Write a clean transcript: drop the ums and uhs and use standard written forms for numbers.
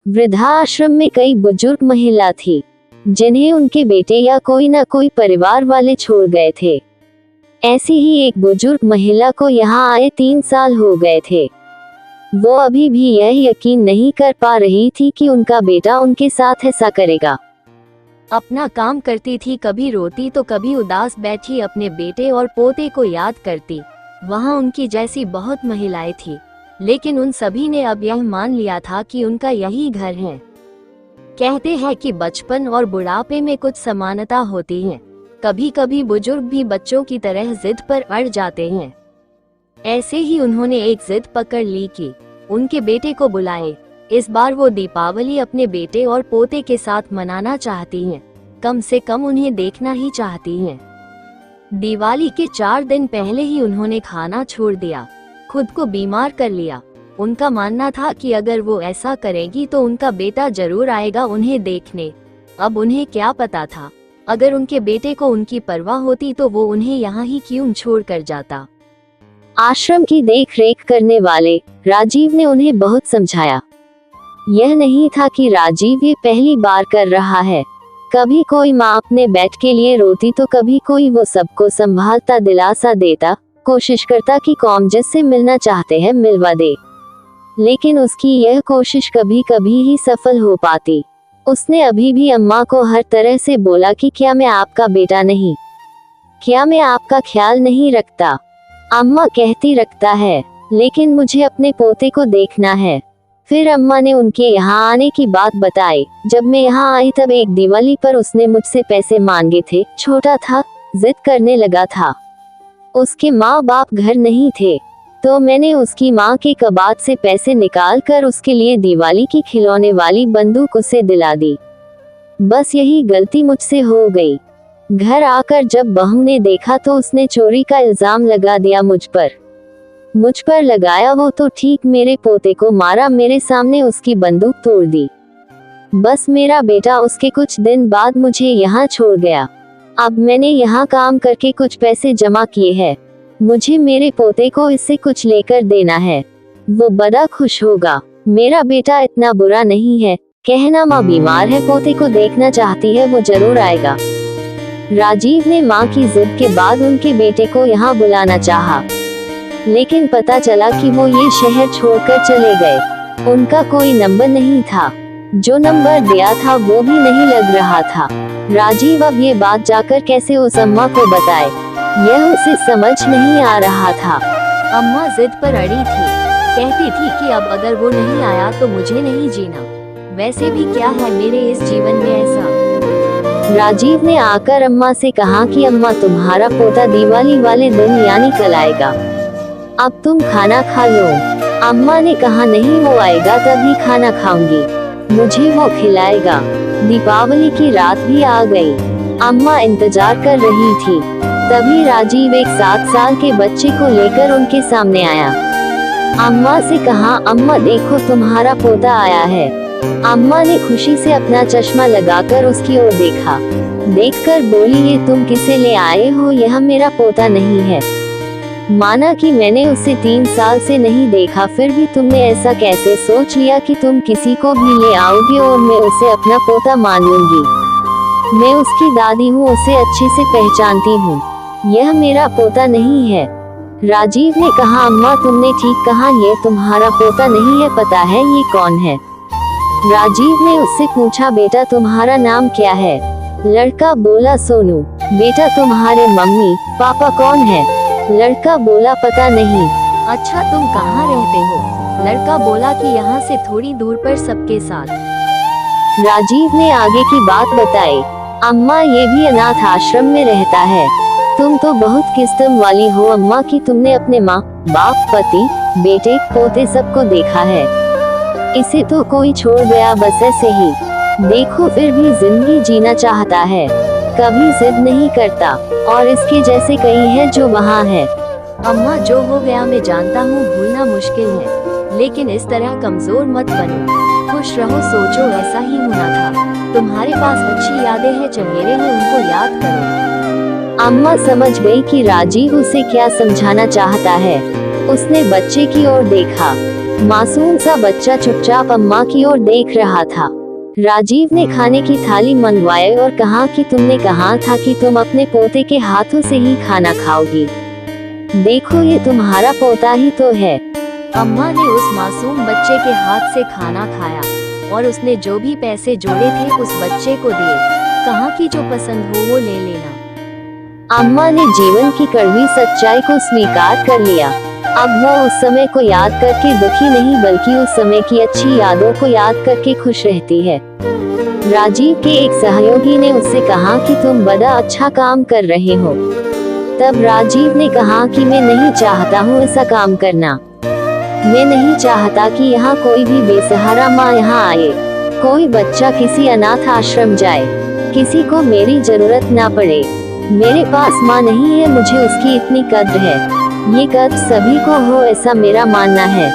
वृद्धाश्रम में कई बुजुर्ग महिला थी जिन्हें उनके बेटे या कोई न कोई परिवार वाले छोड़ गए थे। ऐसी ही एक बुजुर्ग महिला को यहाँ आए 3 साल हो गए थे। वो अभी भी यह यकीन नहीं कर पा रही थी कि उनका बेटा उनके साथ ऐसा करेगा। अपना काम करती थी, कभी रोती तो कभी उदास बैठी अपने बेटे और पोते को याद करती। वहाँ उनकी जैसी बहुत महिलाएं थी, लेकिन उन सभी ने अब यह मान लिया था कि उनका यही घर है। कहते हैं कि बचपन और बुढ़ापे में कुछ समानता होती है। कभी कभी बुजुर्ग भी बच्चों की तरह जिद पर अड़ जाते हैं। ऐसे ही उन्होंने एक जिद पकड़ ली कि उनके बेटे को बुलाए। इस बार वो दीपावली अपने बेटे और पोते के साथ मनाना चाहती हैं। कम से कम उन्हें देखना ही चाहती हैं। दिवाली के 4 दिन पहले ही उन्होंने खाना छोड़ दिया, खुद को बीमार कर लिया। उनका मानना था कि अगर वो ऐसा करेगी तो उनका बेटा जरूर आएगा उन्हें देखने। अब उन्हें क्या पता था, अगर उनके बेटे को उनकी परवाह होती तो वो उन्हें यहाँ ही क्यों छोड़ कर जाता। आश्रम की देख रेख करने वाले राजीव ने उन्हें बहुत समझाया। यह नहीं था कि राजीव ये पहली बार कर रहा है। कभी कोई माँ अपने बेटे के लिए रोती तो कभी कोई वो सबको संभालता, दिलासा देता, कोशिश करता कि कौम जिससे मिलना चाहते हैं मिलवा दे। लेकिन उसकी यह कोशिश कभी कभी ही सफल हो पाती। उसने अभी भी अम्मा को हर तरह से बोला कि क्या मैं आपका बेटा नहीं, क्या मैं आपका ख्याल नहीं रखता। अम्मा कहती रखता है, लेकिन मुझे अपने पोते को देखना है। फिर अम्मा ने उनके यहाँ आने की बात बताई। जब मैं यहाँ आई तब एक दिवाली पर उसने मुझसे पैसे मांगे थे। छोटा था, जिद करने लगा था। उसके माँ बाप घर नहीं थे, तो मैंने उसकी माँ के कबाड़ से पैसे निकाल कर उसके लिए दिवाली की खिलौने वाली बंदूक उसे दिला दी। बस यही गलती मुझसे हो गई। घर आकर जब बहू ने देखा तो उसने चोरी का इल्जाम लगा दिया मुझ पर लगाया वो तो ठीक, मेरे पोते को मारा, मेरे सामने उसकी बंदूक तोड़ दी। बस मेरा बेटा उसके कुछ दिन बाद मुझे यहाँ छोड़ गया। अब मैंने यहाँ काम करके कुछ पैसे जमा किए हैं। मुझे मेरे पोते को इससे कुछ लेकर देना है, वो बड़ा खुश होगा। मेरा बेटा इतना बुरा नहीं है। कहना माँ बीमार है, पोते को देखना चाहती है, वो जरूर आएगा। राजीव ने माँ की जिद के बाद उनके बेटे को यहाँ बुलाना चाहा, लेकिन पता चला कि वो ये शहर छोड़कर चले गए। उनका कोई नंबर नहीं था, जो नंबर दिया था वो भी नहीं लग रहा था। राजीव अब ये बात जाकर कैसे उस अम्मा को बताए, यह उसे समझ नहीं आ रहा था। अम्मा जिद पर अड़ी थी, कहती थी कि अब अगर वो नहीं आया तो मुझे नहीं जीना। वैसे भी क्या है मेरे इस जीवन में ऐसा। राजीव ने आकर अम्मा से कहा कि अम्मा तुम्हारा पोता दिवाली वाले दिन यानी कल आएगा, अब तुम खाना खा लो। अम्मा ने कहा नहीं, वो आएगा तभी खाना खाऊंगी, मुझे वो खिलाएगा। दीपावली की रात भी आ गई। अम्मा इंतजार कर रही थी। तभी राजीव एक 7 साल के बच्चे को लेकर उनके सामने आया। अम्मा से कहा, अम्मा देखो तुम्हारा पोता आया है। अम्मा ने खुशी से अपना चश्मा लगाकर उसकी ओर देखा। देखकर बोली, ये तुम किसे ले आए हो, यह मेरा पोता नहीं है। माना कि मैंने उसे 3 साल से नहीं देखा, फिर भी तुमने ऐसा कैसे सोच लिया कि तुम किसी को भी ले आओगे और मैं उसे अपना पोता मान लूंगी। मैं उसकी दादी हूँ, उसे अच्छे से पहचानती हूँ, यह मेरा पोता नहीं है। राजीव ने कहा, अम्मा तुमने ठीक कहा, ये तुम्हारा पोता नहीं है, पता है ये कौन है। राजीव ने उससे पूछा, बेटा तुम्हारा नाम क्या है। लड़का बोला, सोनू। बेटा तुम्हारे मम्मी पापा कौन है। लड़का बोला, पता नहीं। अच्छा तुम कहाँ रहते हो। लड़का बोला कि यहाँ से थोड़ी दूर पर सबके साथ। राजीव ने आगे की बात बताई। अम्मा ये भी अनाथ आश्रम में रहता है। तुम तो बहुत किस्म वाली हो अम्मा कि तुमने अपने माँ बाप, पति, बेटे, पोते सबको देखा है। इसे तो कोई छोड़ गया बस ऐसे ही। देखो फिर भी जिंदगी जीना चाहता है, कभी जिद नहीं करता, और इसके जैसे कई हैं जो वहाँ है। अम्मा जो हो गया मैं जानता हूँ, भूलना मुश्किल है, लेकिन इस तरह कमजोर मत बनो। खुश रहो, सोचो ऐसा ही होना था। तुम्हारे पास अच्छी यादें हैं, चहेरे हैं, उनको याद करो। अम्मा समझ गई कि राजीव उसे क्या समझाना चाहता है। उसने बच्चे की ओर देखा। मासूम सा बच्चा चुपचाप अम्मा की ओर देख रहा था। राजीव ने खाने की थाली मंगवाई और कहा कि तुमने कहा था कि तुम अपने पोते के हाथों से ही खाना खाओगी। देखो ये तुम्हारा पोता ही तो है। अम्मा ने उस मासूम बच्चे के हाथ से खाना खाया और उसने जो भी पैसे जोड़े थे उस बच्चे को दिए। कहा कि जो पसंद हो वो ले लेना। अम्मा ने जीवन की कड़वी सच्चाई को स्वीकार कर लिया। अब वो उस समय को याद करके दुखी नहीं बल्कि उस समय की अच्छी यादों को याद करके खुश रहती है। राजीव के एक सहयोगी ने उससे कहा कि तुम बड़ा अच्छा काम कर रहे हो। तब राजीव ने कहा कि मैं नहीं चाहता हूँ ऐसा काम करना। मैं नहीं चाहता कि यहाँ कोई भी बेसहारा माँ यहाँ आए, कोई बच्चा किसी अनाथ आश्रम जाए, किसी को मेरी जरूरत ना पड़े। मेरे पास माँ नहीं है, मुझे उसकी इतनी कद्र है। ये कद्र सभी को हो ऐसा मेरा मानना है।